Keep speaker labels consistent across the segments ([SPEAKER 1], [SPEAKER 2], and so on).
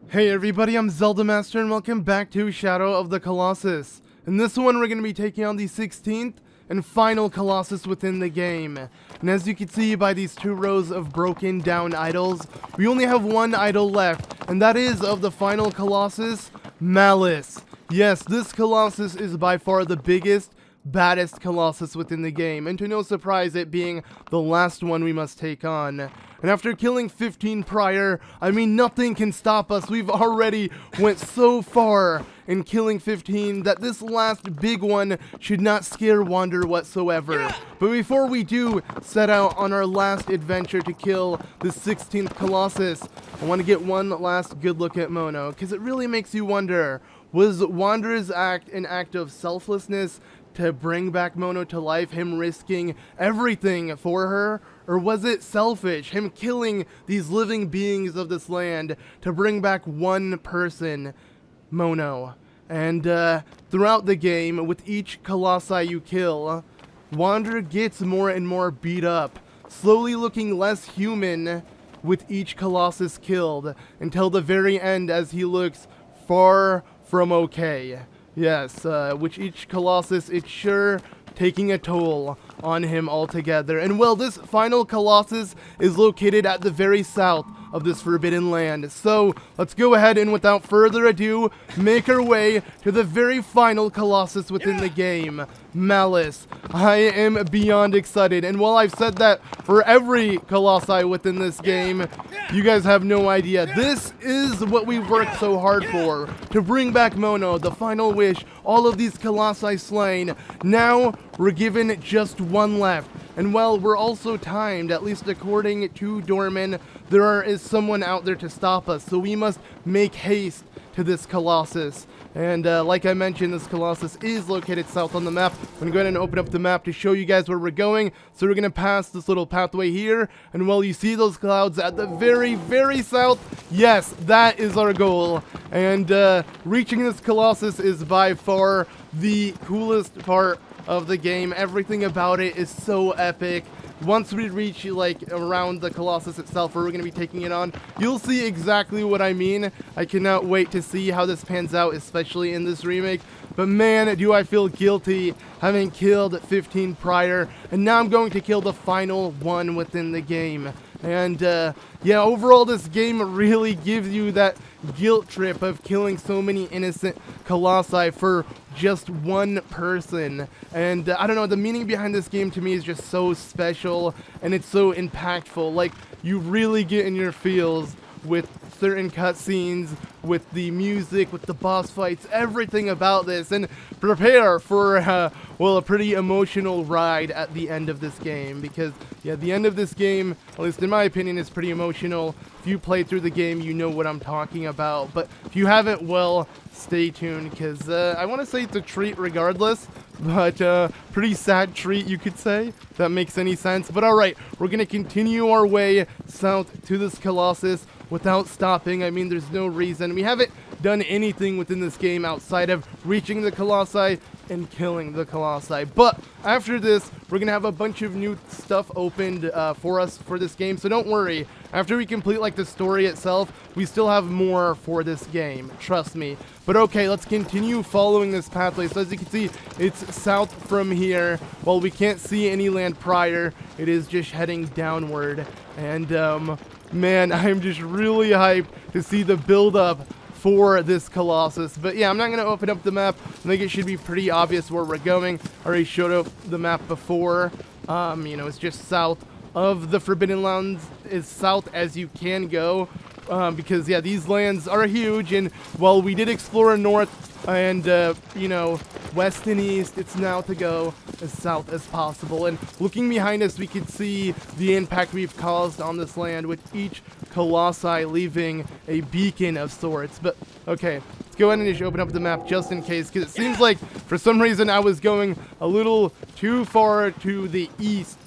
[SPEAKER 1] Hey everybody, I'm ZeldaMaster and welcome back to Shadow of the Colossus. In this one we're going to be taking on the 16th and final Colossus within the game. And as you can see by these two rows of broken down idols, we only have one idol left, and that is of the final Colossus, Malus. Yes, this Colossus is by far the biggest, baddest Colossus within the game, and to no surprise it being the last one we must take on. And after killing 15 prior, I mean nothing can stop us. We've already went so far in killing 15 that this last big one should not scare Wander whatsoever. But before we do set out on our last adventure to kill the 16th Colossus, I want to get one last good look at Mono, because it really makes you wonder, was Wander's act an act of selflessness to bring back Mono to life, him risking everything for her? Or was it selfish, him killing these living beings of this land to bring back one person, Mono? And throughout the game, with each Colossi you kill, Wander gets more and more beat up, slowly looking less human with each Colossus killed, until the very end as he looks far from okay. Yes, with each Colossus, it's sure taking a toll on him altogether. And well, this final Colossus is located at the very south of this forbidden land. So let's go ahead and without further ado, make our way to the very final Colossus within the game, Malus. I am beyond excited, and while I've said that for every Colossi within this game, you guys have no idea. This is what we worked so hard for, to bring back Mono, the final wish, all of these Colossi slain. Now we're given just one left, and well, we're also timed, at least according to Dormin. There is someone out there to stop us, so we must make haste to this Colossus. And like I mentioned, this Colossus is located south on the map. I'm going to go ahead and open up the map to show you guys where we're going. So we're going to pass this little pathway here, and while you see those clouds at the very, very south, yes, that is our goal. And reaching this Colossus is by far the coolest part of the game. Everything about it is so epic. Once we reach like around the Colossus itself, where we're going to be taking it on, you'll see exactly what I mean. I cannot wait to see how this pans out, especially in this remake. But man, do I feel guilty having killed 15 prior, and now I'm going to kill the final one within the game. And yeah, overall this game really gives you that guilt trip of killing so many innocent Colossi for just one person. And I don't know, the meaning behind this game to me is just so special, and it's so impactful. Like, you really get in your feels with certain cutscenes, with the music, with the boss fights, everything about this, and prepare for well, a pretty emotional ride at the end of this game, because yeah, the end of this game, at least in my opinion, is pretty emotional. If you play through the game, you know what I'm talking about, but if you haven't, well, stay tuned, because I want to say it's a treat regardless, but pretty sad treat, you could say, if that makes any sense. But alright, we're going to continue our way south to this Colossus without stopping. I mean, there's no reason. We haven't done anything within this game outside of reaching the Colossi and killing the Colossi. But after this, we're going to have a bunch of new stuff opened for us for this game, so don't worry. After we complete like the story itself, we still have more for this game, trust me. But okay, let's continue following this pathway. So as you can see, it's south from here. While we can't see any land prior, it is just heading downward. And man, I'm just really hyped to see the build-up for this Colossus. But yeah, I'm not going to open up the map. I think it should be pretty obvious where we're going. I already showed up the map before. You know, it's just south of the Forbidden Lands, as south as you can go. Because yeah, these lands are huge, and while we did explore north and, you know, west and east. It's now to go as south as possible. And looking behind us, we can see the impact we've caused on this land, with each Colossi leaving a beacon of sorts. But, okay, let's go ahead and just open up the map just in case, because it seems like, for some reason, I was going a little too far to the east,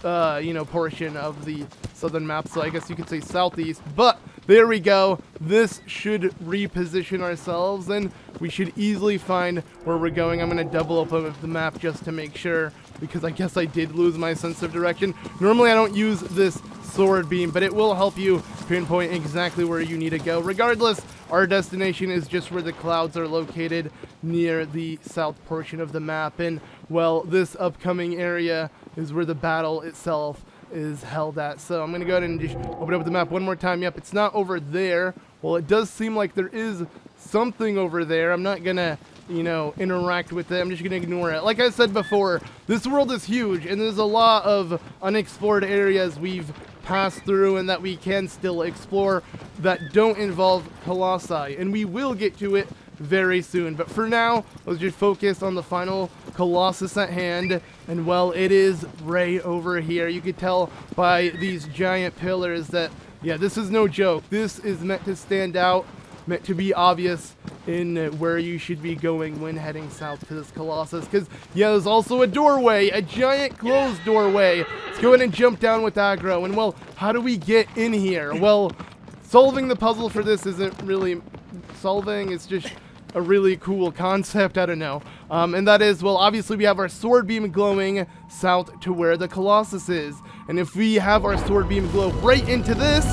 [SPEAKER 1] you know, portion of the southern map, so I guess you could say southeast. But there we go. This should reposition ourselves, and we should easily find where we're going. I'm going to double open up the map just to make sure, because I guess I did lose my sense of direction. Normally I don't use this sword beam, but it will help you pinpoint exactly where you need to go. Regardless, our destination is just where the clouds are located, near the south portion of the map. And, well, this upcoming area is where the battle itself is held at. So I'm going to go ahead and just open up the map one more time. Yep, it's not over there. Well, it does seem like there is something over there. I'm not going to, you know, interact with it. I'm just going to ignore it. Like I said before, this world is huge, and there's a lot of unexplored areas we've passed through and that we can still explore that don't involve Colossi, and we will get to it very soon. But for now, let's just focus on the final Colossus at hand. And, well, it is right over here. You could tell by these giant pillars that, yeah, this is no joke. This is meant to stand out, meant to be obvious in where you should be going when heading south to this Colossus. Because, yeah, there's also a doorway, a giant closed doorway. Let's go ahead and jump down with Agro. And, well, how do we get in here? Well, solving the puzzle for this isn't really solving. It's just a really cool concept. I don't know. And that is, well, obviously we have our sword beam glowing south to where the Colossus is. And if we have our sword beam glow right into this,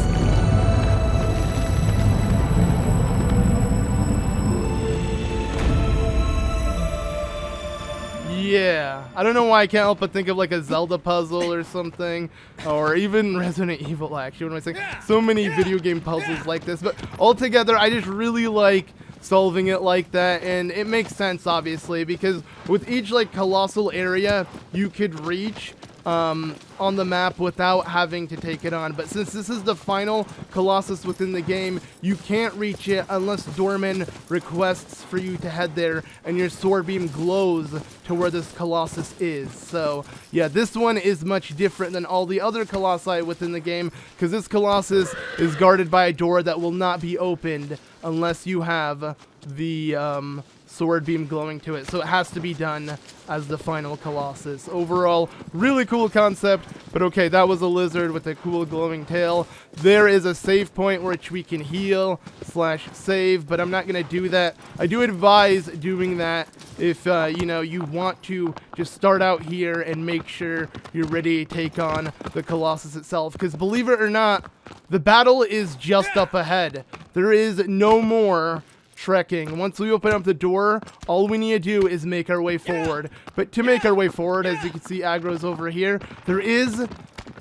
[SPEAKER 1] yeah, I don't know why I can't help but think of like a Zelda puzzle or something, or even Resident Evil, actually. What am I saying? So many video game puzzles like this, but altogether, I just really like solving it like that, and it makes sense, obviously, because with each like colossal area you could reach on the map without having to take it on. But since this is the final Colossus within the game, you can't reach it unless Dormin requests for you to head there and your sword beam glows to where this Colossus is. So yeah, this one is much different than all the other Colossi within the game, because this Colossus is guarded by a door that will not be opened unless you have the sword beam glowing to it. So it has to be done as the final Colossus. Overall, really cool concept, but okay, that was a lizard with a cool glowing tail. There is a save point which we can heal / save, but I'm not going to do that. I do advise doing that if, you know, you want to just start out here and make sure you're ready to take on the Colossus itself, because believe it or not, the battle is just up ahead. There is no more trekking. Once we open up the door, all we need to do is make our way forward. But to make our way forward, as you can see, Agro's over here, there is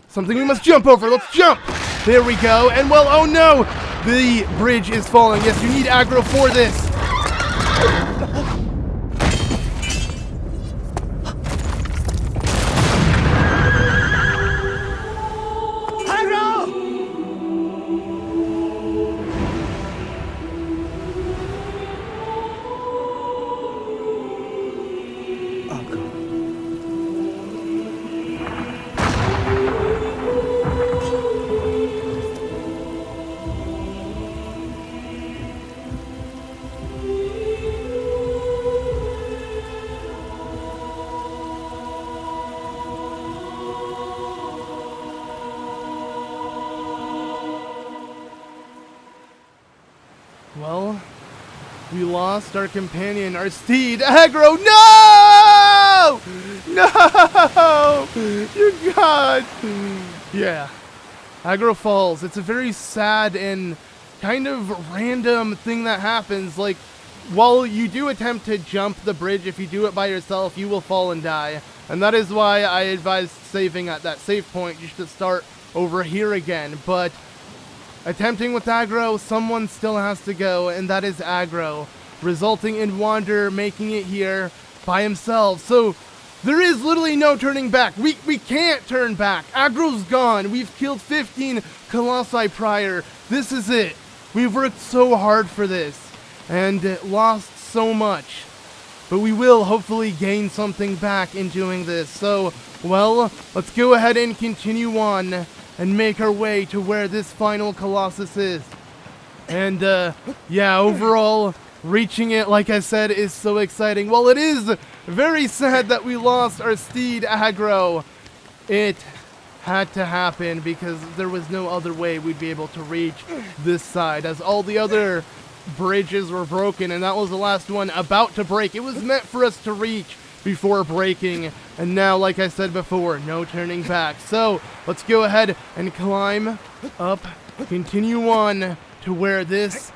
[SPEAKER 1] something we must jump over. Let's jump! There we go. And, well, oh no! The bridge is falling. Yes, you need Agro for this. Well, we lost our companion, our steed, Agro. No! No! You God! Yeah. Agro falls. It's a very sad and kind of random thing that happens. Like, while you do attempt to jump the bridge, if you do it by yourself, you will fall and die. And that is why I advise saving at that save point just to start over here again. But attempting with Agro, someone still has to go, and that is Agro, resulting in Wander making it here by himself. So there is literally no turning back. We can't turn back. Agro's gone. We've killed 15 Colossi prior. This is it. We've worked so hard for this and lost so much. But we will hopefully gain something back in doing this. So, well, let's go ahead and continue on and make our way to where this final Colossus is. And, yeah, overall, reaching it, like I said, is so exciting. While it is very sad that we lost our steed, Agro, it had to happen because there was no other way we'd be able to reach this side, as all the other bridges were broken, and that was the last one about to break. It was meant for us to reach before breaking, and now, like I said before, no turning back. So let's go ahead and climb up, continue on to where this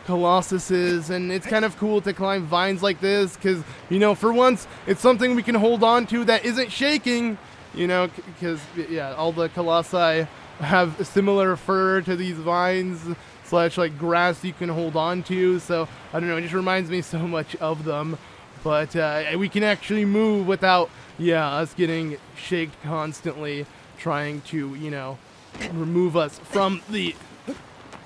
[SPEAKER 1] Colossus is. And it's kind of cool to climb vines like this because, you know, for once it's something we can hold on to that isn't shaking, you know, because yeah, all the Colossi have similar fur to these vines / like grass you can hold on to. So I don't know, it just reminds me so much of them. But we can actually move without, yeah, us getting shaked constantly, trying to, you know, remove us from the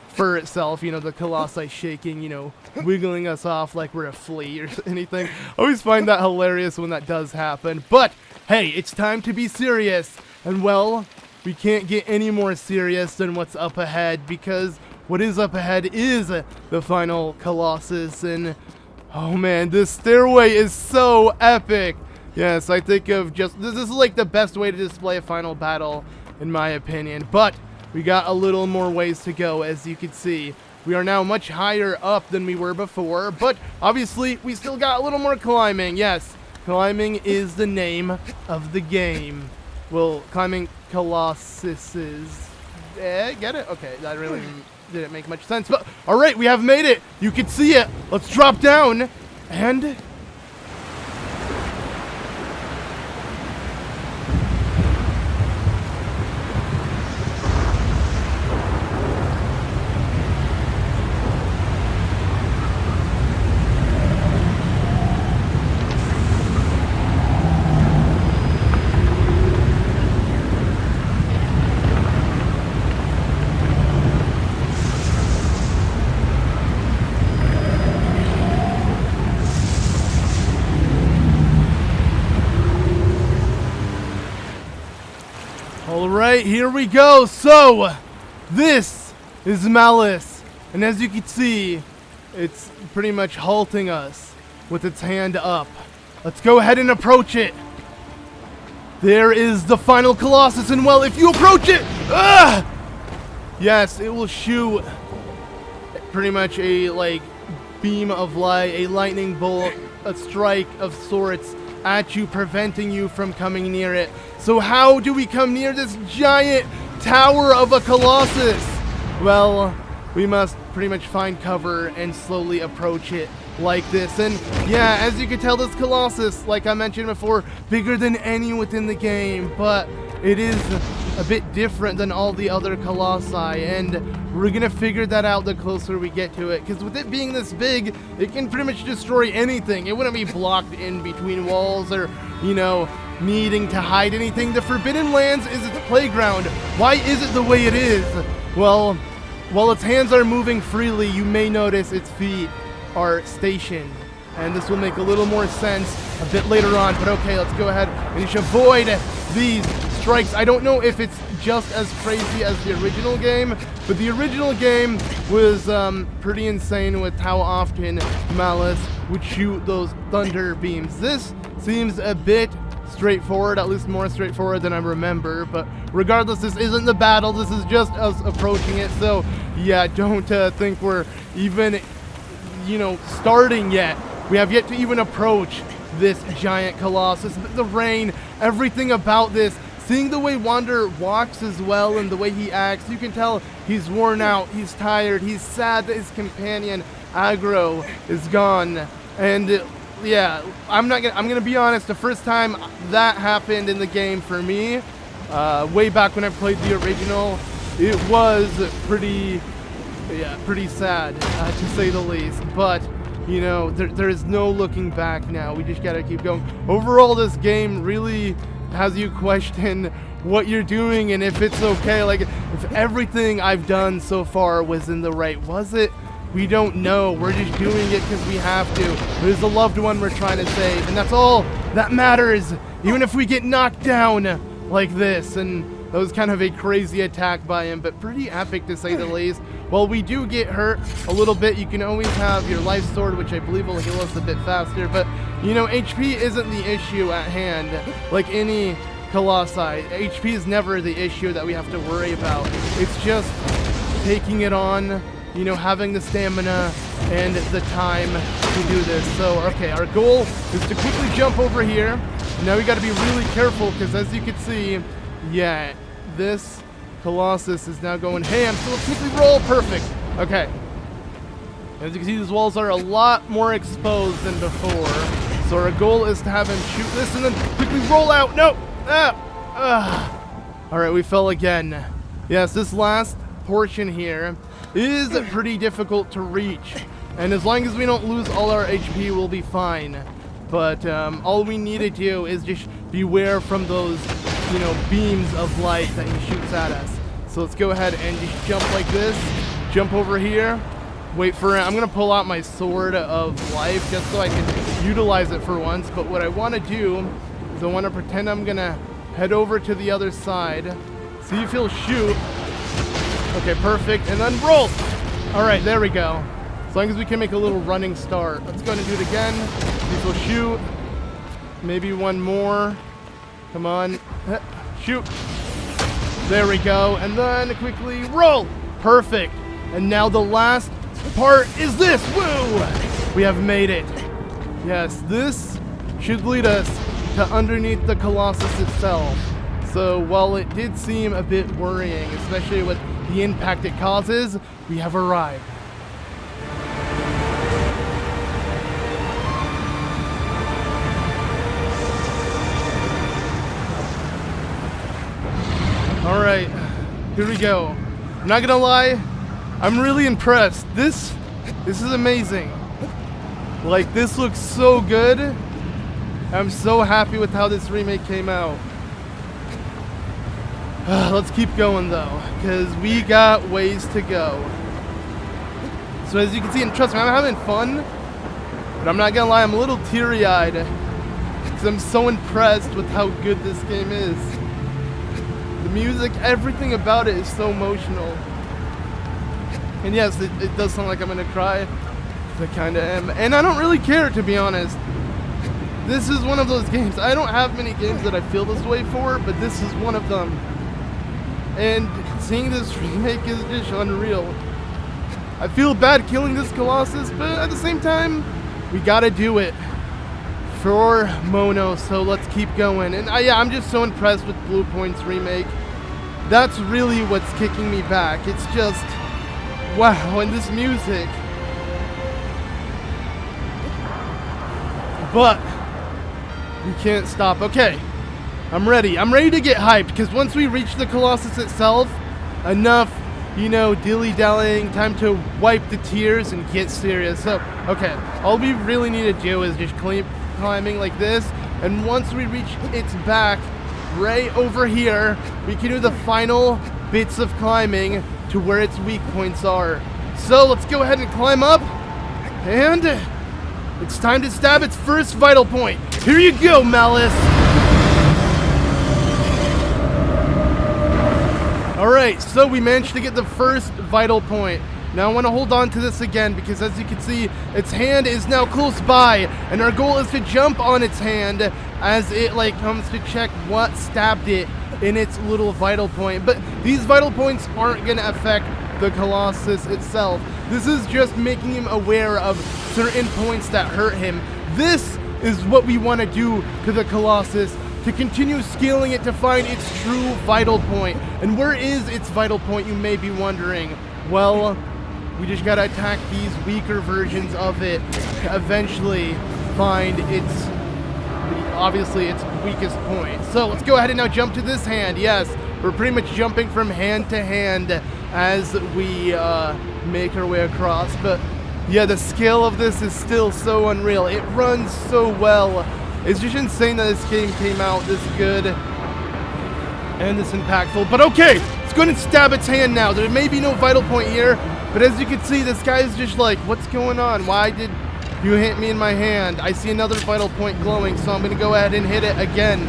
[SPEAKER 1] fur itself. You know, the Colossi shaking, you know, wiggling us off like we're a flea or anything. I always find that hilarious when that does happen. But hey, it's time to be serious. And well, we can't get any more serious than what's up ahead, because what is up ahead is the final Colossus. And oh man, this stairway is so epic. Yes, I think of just, this is like the best way to display a final battle, in my opinion. But we got a little more ways to go, as you can see. We are now much higher up than we were before, but obviously we still got a little more climbing. Yes, climbing is the name of the game. Well, climbing Colossuses. Get it? Okay, that really didn't make much sense, but alright, we have made it. You can see it. Let's drop down and alright, here we go. So, this is Malus. And as you can see, it's pretty much halting us with its hand up. Let's go ahead and approach it. There is the final Colossus, and well, if you approach it, yes, it will shoot pretty much a, like, beam of light, a lightning bolt, a strike of sorts at you, preventing you from coming near it. So how do we come near this giant tower of a Colossus? Well, we must pretty much find cover and slowly approach it like this. And yeah, as you can tell, this Colossus, like I mentioned before, bigger than any within the game, but it is a bit different than all the other Colossi, and we're gonna figure that out the closer we get to it, because with it being this big, it can pretty much destroy anything. It wouldn't be blocked in between walls or, you know, needing to hide anything. The Forbidden Lands is its playground. Why is it the way it is? Well, while its hands are moving freely, you may notice its feet are stationed, and this will make a little more sense a bit later on. But okay, let's go ahead and just avoid these strikes. I don't know if it's just as crazy as the original game, but the original game was pretty insane with how often Malus would shoot those thunder beams. This seems a bit straightforward, at least more straightforward than I remember, but regardless, this isn't the battle, this is just us approaching it. So yeah, don't think we're even, you know, starting yet. We have yet to even approach this giant Colossus. The rain, everything about this, seeing the way Wander walks as well and the way he acts, you can tell he's worn out, he's tired, he's sad that his companion Agro is gone. And yeah, I'm gonna be honest, the first time that happened in the game for me, way back when I played the original, it was pretty sad, to say the least. But you know, there is no looking back now. We just gotta keep going. Overall, this game really has you question what you're doing and if it's okay. Like, if everything I've done so far was in the right, was it We don't know. We're just doing it because we have to. There's a loved one we're trying to save, and that's all that matters. Even if we get knocked down like this, and that was kind of a crazy attack by him, but pretty epic to say the least. Well, we do get hurt a little bit. You can always have your life sword, which I believe will heal us a bit faster, but you know, HP isn't the issue at hand. Like any Colossi, HP is never the issue that we have to worry about. It's just taking it on, you know, having the stamina and the time to do this. So, okay, our goal is to quickly jump over here. Now we got to be really careful because, as you can see, yeah, this Colossus is now going ham. So let's quickly roll. Perfect. Okay. As you can see, these walls are a lot more exposed than before. So our goal is to have him shoot this and then quickly roll out. No! Alright, we fell again. Yes, this last portion here is pretty difficult to reach. And as long as we don't lose all our HP, we'll be fine. But all we need to do is just beware from those, you know, beams of light that he shoots at us. So let's go ahead and just jump like this. Jump over here. Wait for it. I'm going to pull out my sword of life just so I can utilize it for once. But what I want to do is I want to pretend I'm going to head over to the other side. See if he'll shoot. Okay, perfect. And then roll. All right, there we go. As long as we can make a little running start. Let's go ahead and do it again. See if he'll shoot. Maybe one more. Come on. Shoot. There we go. And then quickly roll. Perfect. And now the last part is this. Woo! We have made it. Yes, this should lead us to underneath the Colossus itself. So while it did seem a bit worrying, especially with the impact it causes, we have arrived. Alright, here we go. I'm not gonna lie, I'm really impressed. This is amazing. Like, this looks so good. I'm so happy with how this remake came out. Let's keep going though, because we got ways to go. So as you can see, and trust me, I'm having fun, but I'm not gonna lie, I'm a little teary-eyed because I'm so impressed with how good this game is. The music, everything about it is so emotional. And yes, it does sound like I'm gonna cry. I kinda am. And I don't really care, to be honest. This is one of those games. I don't have many games that I feel this way for, but this is one of them. And seeing this remake is just unreal. I feel bad killing this Colossus, but at the same time, we gotta do it for Mono, so let's keep going. And yeah, I'm just so impressed with Blue Point's remake. That's really what's kicking me back. It's just, wow, and this music. But we can't stop. Okay, I'm ready. I'm ready to get hyped, because once we reach the Colossus itself, enough, you know, dilly-dallying, time to wipe the tears and get serious. So, okay, all we really need to do is just keep climbing like this, and once we reach its back, right over here, we can do the final bits of climbing to where its weak points are. So, let's go ahead and climb up, and it's time to stab its first vital point. Here you go, Malus! Alright, so we managed to get the first vital point. Now I want to hold on to this again because, as you can see, its hand is now close by, and our goal is to jump on its hand as it comes to check what stabbed it in its little vital point. But these vital points aren't going to affect the Colossus itself. This is just making him aware of certain points that hurt him. This is what we want to do to the Colossus, to continue scaling it to find its true vital point. And where is its vital point, you may be wondering? Well, we just gotta attack these weaker versions of it to eventually find its, obviously, its weakest point. So let's go ahead and now jump to this hand. Yes, we're pretty much jumping from hand to hand as we make our way across. But yeah, the scale of this is still so unreal. It runs so well. It's just insane that this game came out this good and this impactful. But okay, let's go ahead and stab its hand now. There may be no vital point here, But as you can see, this guy is just like, what's going on? Why did you hit me in my hand? I see another vital point glowing, so I'm going to go ahead and hit it again.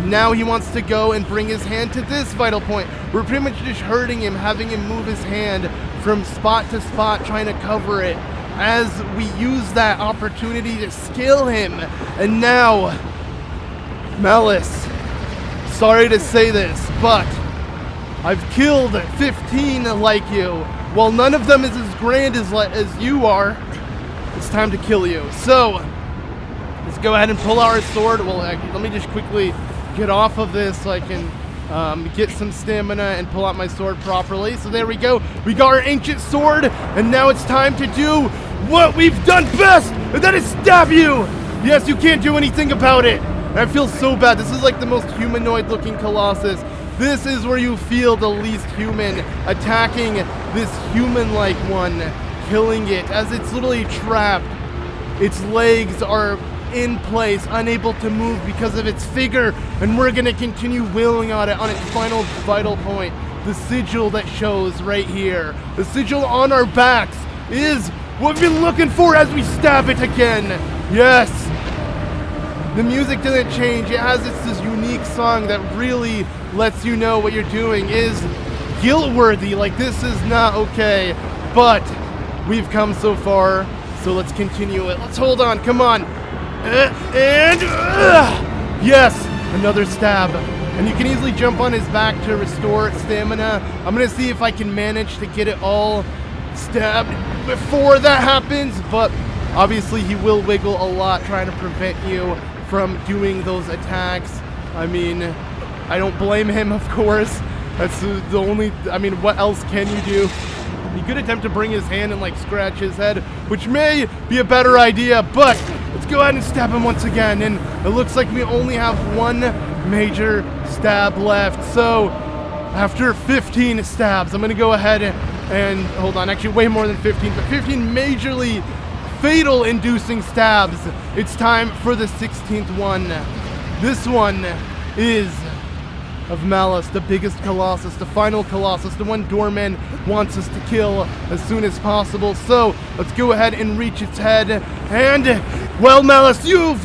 [SPEAKER 1] Now he wants to go and bring his hand to this vital point. We're pretty much just hurting him, having him move his hand from spot to spot, trying to cover it, as we use that opportunity to skill him. And now, Malus, sorry to say this, but I've killed 15 like you. While none of them is as grand as you are, it's time to kill you. So, let's go ahead and pull our sword. Well, let me just quickly get off of this so I can get some stamina and pull out my sword properly. So there we go. We got our ancient sword, and now it's time to do what we've done best, and that is stab you. Yes, you can't do anything about it. And I feel so bad. This is like the most humanoid-looking Colossus. This is where you feel the least human, attacking this human-like one, killing it as it's literally trapped. Its legs are in place, unable to move because of its figure, and we're gonna continue wheeling on it on its final vital point. The sigil that shows right here, the sigil on our backs, is what we've been looking for as we stab it again. Yes, the music doesn't change. It has this unique song that really lets you know what you're doing is guilt-worthy. Like, this is not okay, but we've come so far, so let's continue it. Let's hold on, come on. Yes, another stab. And you can easily jump on his back to restore stamina. I'm gonna see if I can manage to get it all stabbed before that happens, but obviously he will wiggle a lot trying to prevent you from doing those attacks. I mean, I don't blame him, of course. That's the only, I mean, what else can you do? He could attempt to bring his hand and like scratch his head, which may be a better idea, but let's go ahead and stab him once again. And it looks like we only have one major stab left. So after 15 stabs, I'm gonna go ahead and hold on, actually way more than 15, but 15 majorly fatal inducing stabs. It's time for the 16th one. This one is of Malus, the biggest Colossus, the final Colossus, the one Dormin wants us to kill as soon as possible. So let's go ahead and reach its head. And, well, Malus, you've...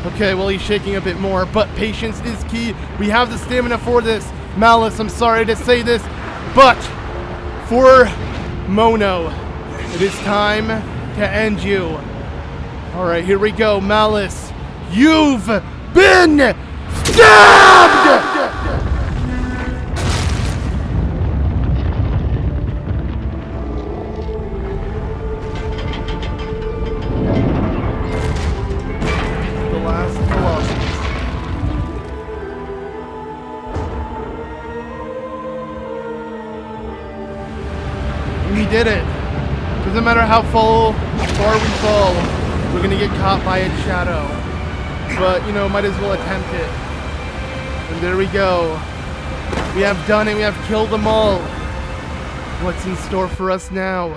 [SPEAKER 1] Okay, well, he's shaking a bit more, but patience is key. We have the stamina for this. Malus, I'm sorry to say this, but for Mono, it is time to end you. All right, here we go, Malus. You've been stabbed! The last Colossus. We did it. Doesn't matter how far we fall, we're gonna get caught by its shadow. But, you know, might as well attempt it. And there we go. We have done it. We have killed them all. What's in store for us now?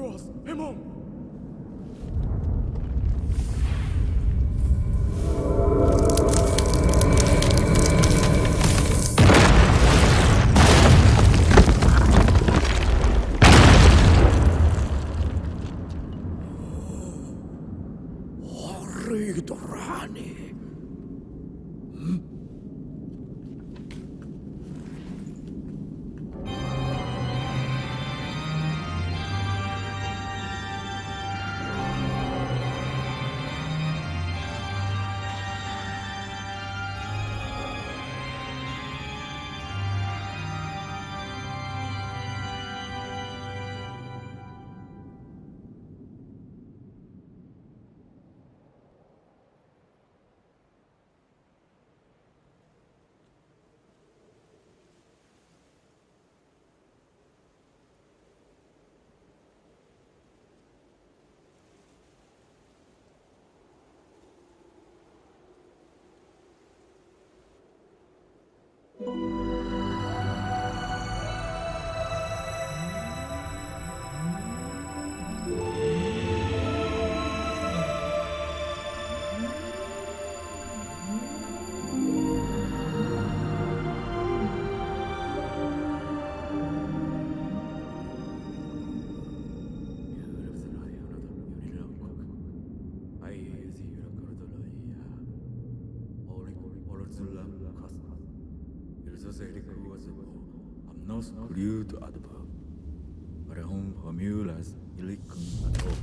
[SPEAKER 2] Lord Emon!
[SPEAKER 3] Jesus was I'm not screwed to adver. But home formulas illicum at all.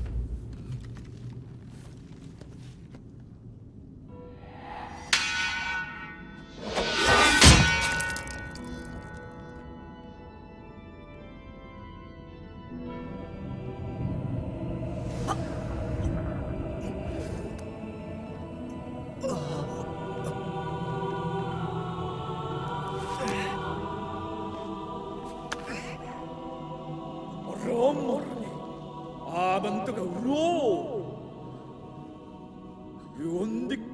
[SPEAKER 2] Romorni, amantaga ro. Yondik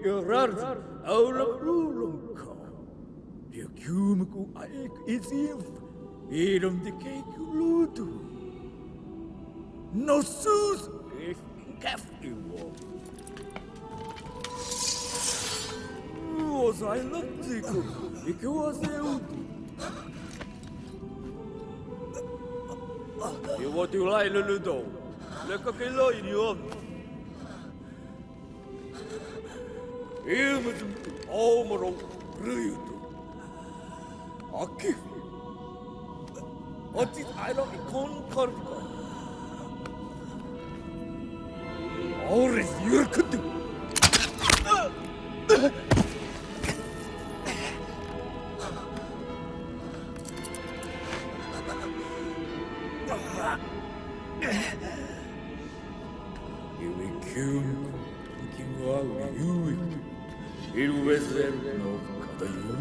[SPEAKER 2] gerar aula rulunka. Yakumku aik isif. Irum dikku lutu. No sus if kafiwo. Was I not diku? Because you what you like, Luludo? Look at the law in your own. You must almost rude. Okay. What is I don't concord? Or is your could do? You will kill out you. It was no Katayu.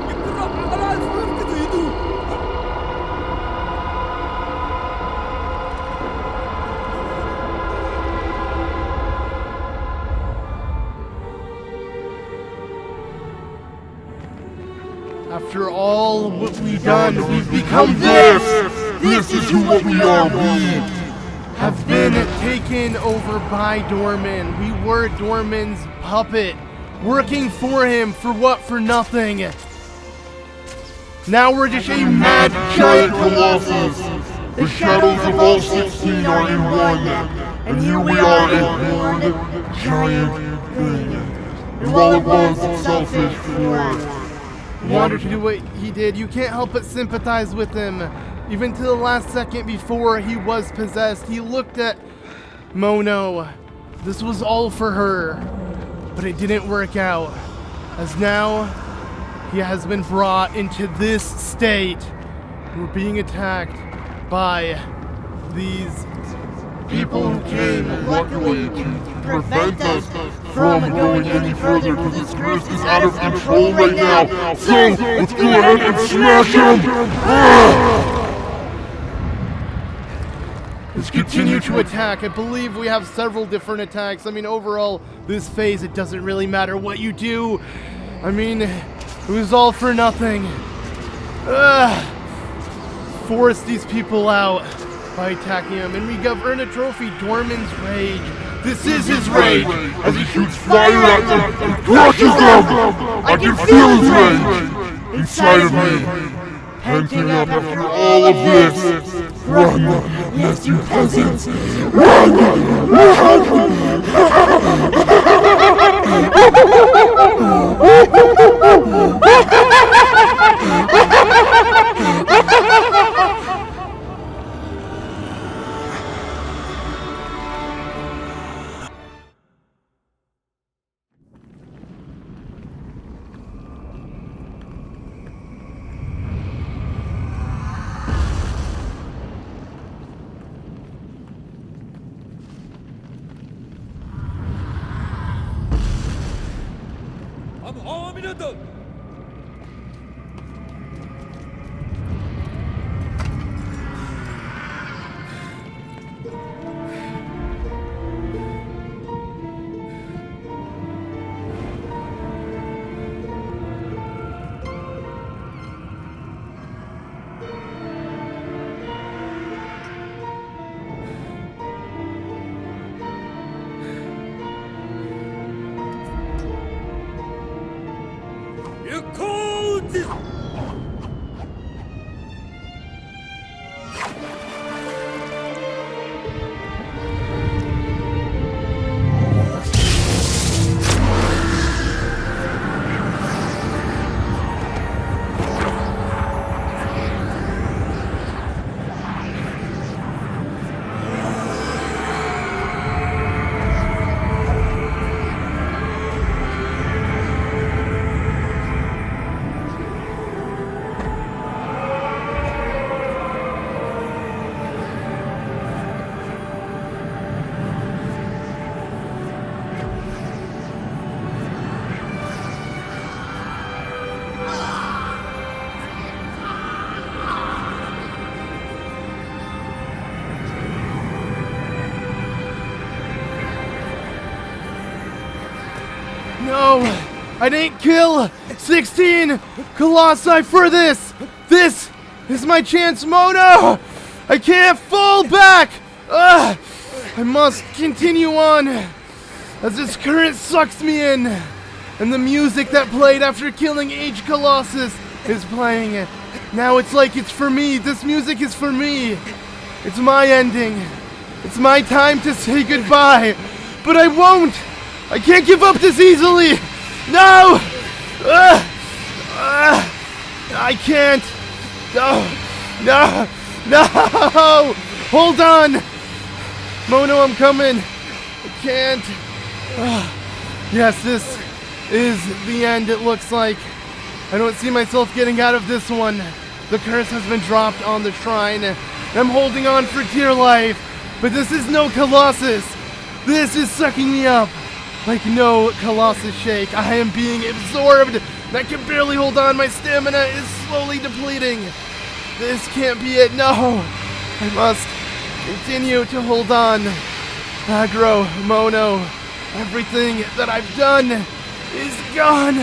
[SPEAKER 4] You put up
[SPEAKER 1] After all what we've done, we've become this!
[SPEAKER 4] This is who what we are, we
[SPEAKER 1] Have been taken over by Dormin. We were Dormin's puppet, working for him, for what? For nothing. Now we're just a mad
[SPEAKER 4] giant Colossus. The shadows of all 16 are in one. And here we are in one giant thing. And while it was selfish for
[SPEAKER 1] Wander to do what he did, you can't help but sympathize with him. Even to the last second before he was possessed, he looked at Mono. This was all for her, but it didn't work out. As now, he has been brought into this state. We're being attacked by these
[SPEAKER 4] people who came luckily to prevent us from going any further because this curse is out of control right now. So let's go ahead and smash him!
[SPEAKER 1] Let's continue to attack. I believe we have several different attacks. I mean, overall, this phase, it doesn't really matter what you do. I mean, it was all for nothing. Force these people out by attacking them, and we earn a trophy, Dormin's Rage. This is his rage!
[SPEAKER 4] As he shoots fire at them and crushes them! I can feel his rage inside of me. Panting up after all of this. Run! Yes, you peasants! Run!
[SPEAKER 1] No! I didn't kill 16 Colossi for this! This is my chance, Mono! I can't fall back! I must continue on as this current sucks me in. And the music that played after killing Age Colossus is playing. Now it's like it's for me. This music is for me. It's my ending. It's my time to say goodbye. But I won't! I can't give up this easily! No! I can't! No! No! No! Hold on! Mono, I'm coming! I can't! Yes, this is the end, it looks like. I don't see myself getting out of this one. The curse has been dropped on the shrine. I'm holding on for dear life. But this is no Colossus! This is sucking me up! Like no Colossus shake. I am being absorbed. I can barely hold on. My stamina is slowly depleting. This can't be it. No. I must continue to hold on. Agro, Mono, everything that I've done is gone.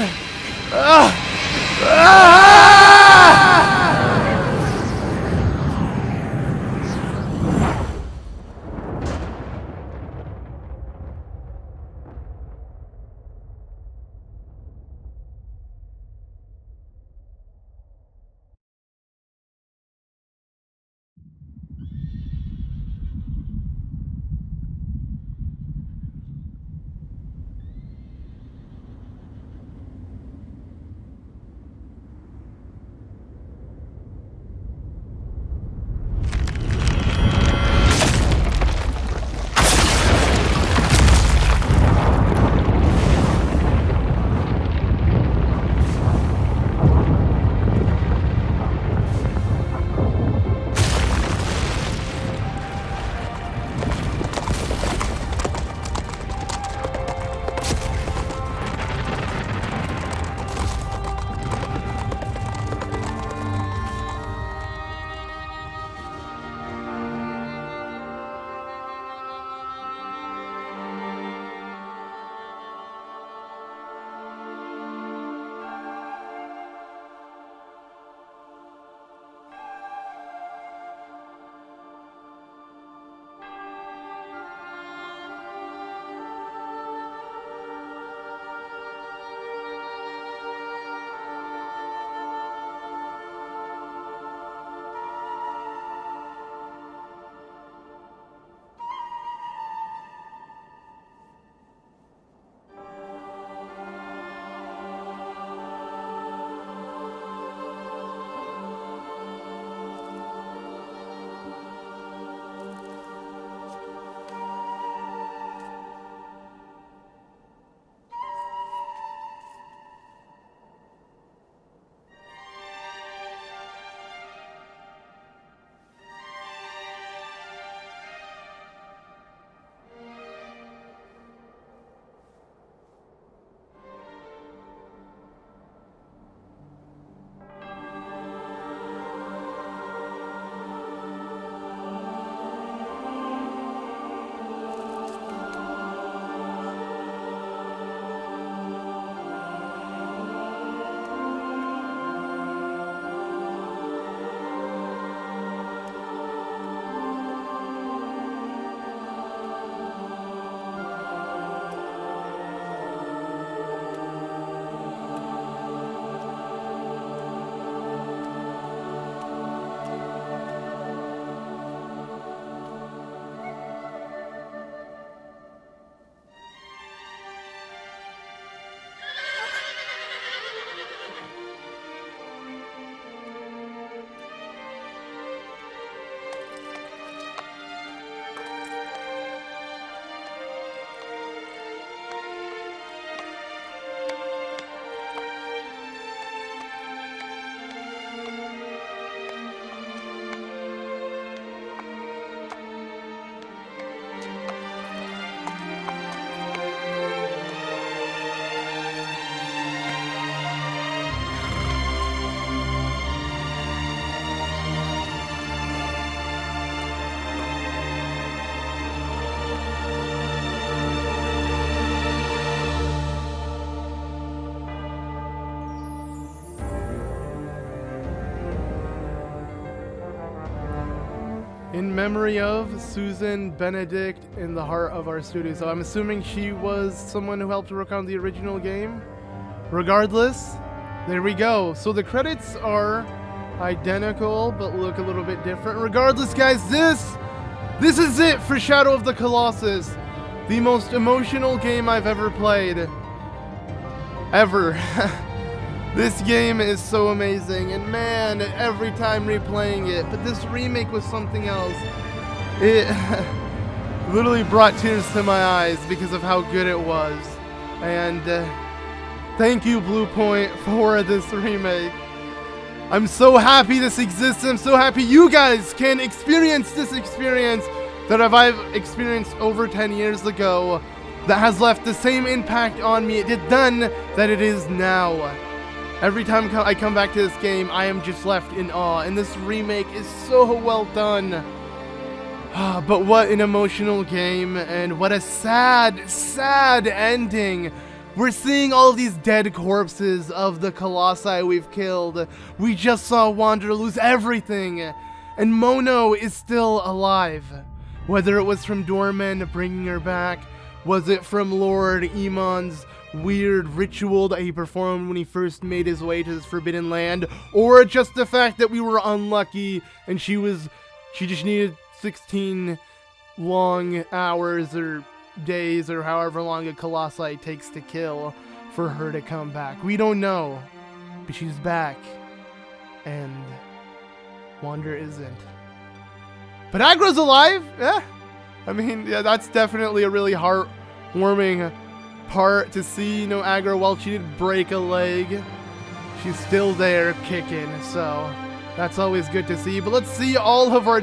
[SPEAKER 1] In memory of Susan Benedict in the heart of our studio. So I'm assuming she was someone who helped work on the original game. Regardless, there we go. So the credits are identical, but look a little bit different. Regardless, guys, this is it for Shadow of the Colossus. The most emotional game I've ever played. Ever. This game is so amazing, and man, every time replaying it, but this remake was something else. It literally brought tears to my eyes because of how good it was. And thank you, Blue Point, for this remake. I'm so happy this exists. I'm so happy you guys can experience this experience that I've experienced over 10 years ago that has left the same impact on me it did then that it is now. Every time I come back to this game, I am just left in awe, and this remake is so well done. But what an emotional game, and what a sad, sad ending We're seeing all of these dead corpses of the Colossi we've killed. We just saw Wander lose everything, and Mono is still alive. Whether it was from Dormin bringing her back, was it from Lord Emon's weird ritual that he performed when he first made his way to this forbidden land, or just the fact that we were unlucky and she just needed 16 long hours or days or however long a Colossi takes to kill for her to come back. We don't know, but she's back, and Wander isn't. But Agro's alive. Yeah, I mean, yeah, that's definitely a really heartwarming part to see. You know, Agro, while she did break a leg, she's still there kicking, so that's always good to see. But let's see all of our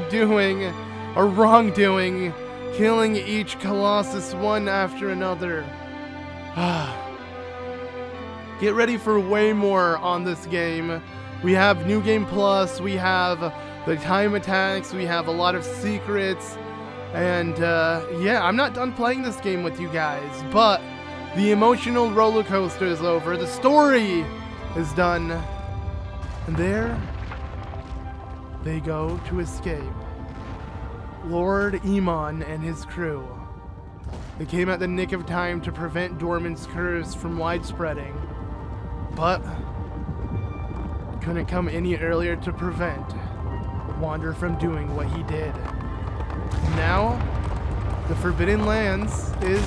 [SPEAKER 1] wrongdoing, killing each Colossus one after another. Get ready for way more on this game. We have New Game Plus, we have the time attacks, we have a lot of secrets, and yeah, I'm not done playing this game with you guys, but the emotional roller coaster is over, the story is done, and there they go to escape. Lord Emon and his crew. They came at the nick of time to prevent Dormin's curse from widespreading, but couldn't come any earlier to prevent Wander from doing what he did. Now, the Forbidden Lands is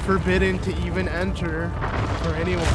[SPEAKER 1] forbidden to even enter for anyone.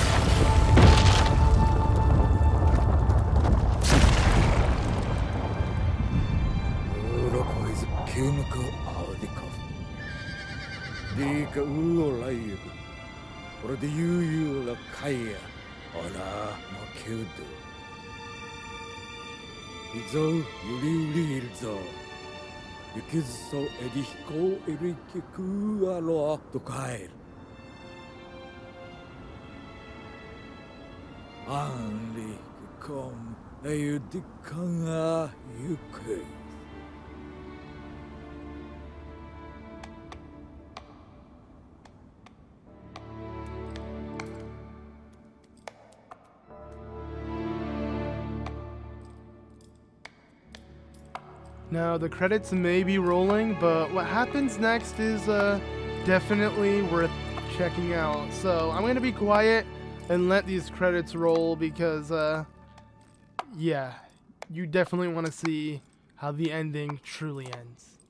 [SPEAKER 1] Now, the credits may be rolling, but what happens next is definitely worth checking out. So I'm going to be quiet and let these credits roll because, yeah, you definitely want to see how the ending truly ends.